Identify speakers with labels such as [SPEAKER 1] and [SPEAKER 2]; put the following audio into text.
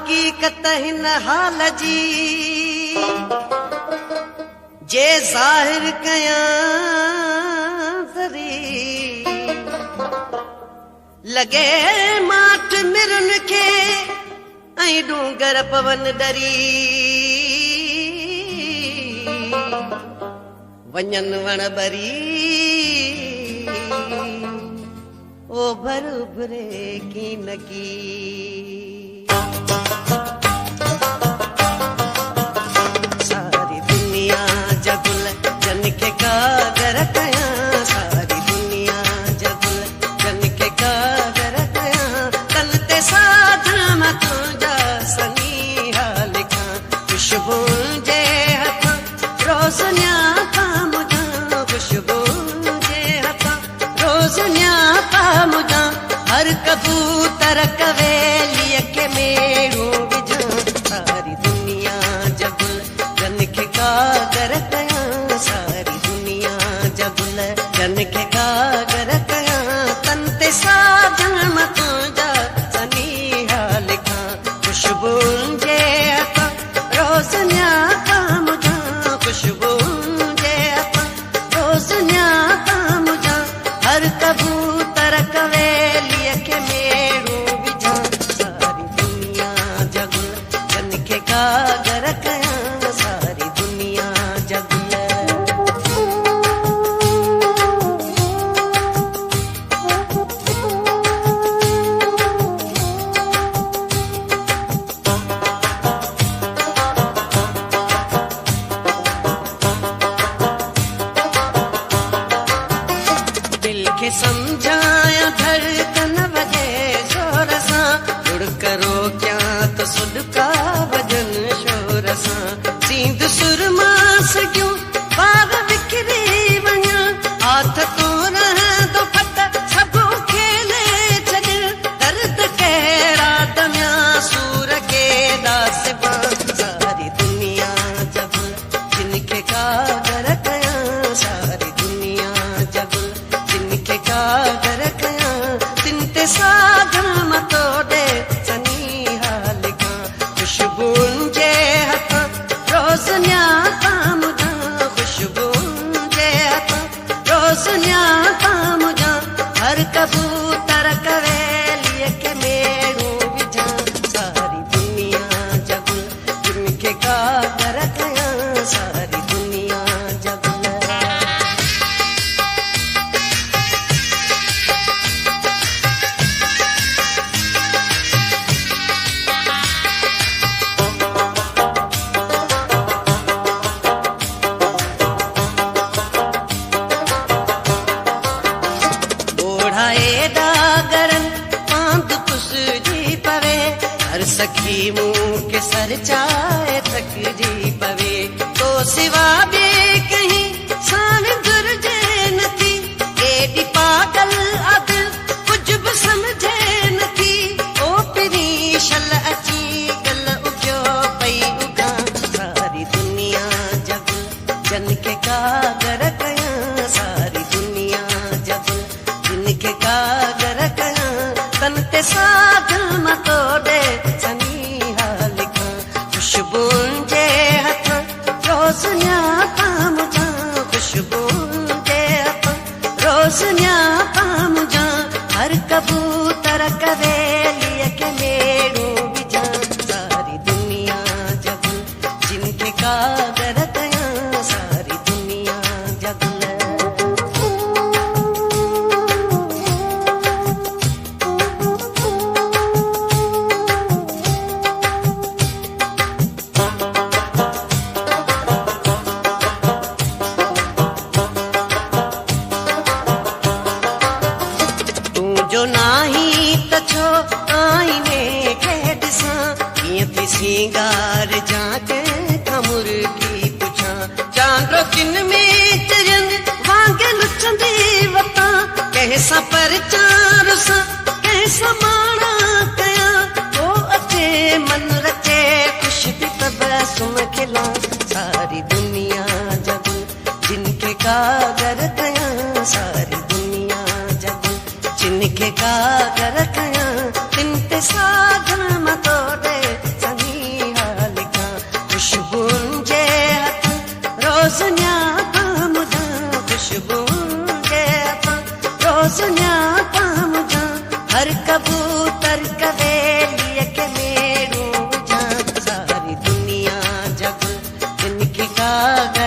[SPEAKER 1] हकीकत हिन हाल जी जे ज़ाहिर कयां ज़री लगे माठ मिरुन खे ऐं डूंगर पवन डरी वञन वण बरी ओ भर उभरे की न की सारी दुनिया जगुल जन के कागर कयां सारी दुनिया जगुल जन के कागर कयां तन ते साधन मां तुंहिंजा सनीहा लिखां खुशबू जे हथां रोज़ न्यापा मुझां खुशबू जे हथां रोज़ न्यापा मुझां हर कबूतर कवेलीअ के मेड़ू विझां सारी दुनिया जगुल जन के कागर कयां सारी दुनिया जगुल जन के कागर कयां तन ते साजन मां तुंहिंजा सनीहा लिखां खुशबू जे हथां रोज़ न्यापा मुझां खुशबू जे हथां रोज़ न्यापा मुझां हर कबूतर कवेलीअ के मेड़ू विझां सारी दुनिया जगुल जन के कागर कयां सारी दुनिया जगुल दिल के समझाया धड़कन वजे जोर सां गुड़ करो क्या तो सुडका वजन शोर सां सींद सुरमा सगियूं बाग विकिरी वञा हाथ तो रहंदो फट सभु खेले छॾ दर्द कहिड़ा दमिया सूर के दासिबा सारी दुनिया जगुल जिन खे कागर कयां सारी दुनिया जगुल जिन खे कागर कयां तिन ते साधन मां तोड़े सनीहा लिखां खुशबू जे हथां रोज़ न्यापा मुझां खुशबू जे हथां रोज़ न्यापा मुझां हर कबूतर कवेलीअ के मेड़ू विझां सारी दुनिया जगुल जिन खे कागर कयां सारी दुनिया जगुल ओढ़ाए डागरन पांद पुसजी पवे हर सखी मुंह के सर चाहे थक जी पवे तो सिवा बे कहीं सान गुरजे नथी एडी पागल अद कुछ भी समझे नथी ओ पिरी शल अची गल उगियो पई उगा सारी दुनिया जगुल जन के कागर कयां सारी दुनिया जगुल जिन के कागर कयां तन ते साधन मां तोड़े सनीहा लिखां खुशबू जे हथां रोज़ न्यापा मुझां खुशबू जे हथां रोज़ न्यापा मुझां हर कबूतर कवेलीअ के मेड़ू विझां सारी दुनिया जगुल जिन खे कागर कयां सारी दुनिया जगुल तूं जो नाही त छो आईने खे ॾिसां कीअं थी सिंगार जाके खमुर की पुछां चांदो किन में तिरन वांगे लुचंदी वतां कंहिंसां परचार सां कंहिंसां माणा कयां ओ अचे मन रचे ख़ुशि थी तबसुम खिलां सारी दुनिया जगुल जिन खे कागर कयां सारी दुनिया जगुल जिन खे कागर कयां तिन ते साधन मां तोड़े सुञाता मुझां हर कबूतर कवेलीअ खे मेड़ूं विझां सारी दुनिया जग इनकी काग़र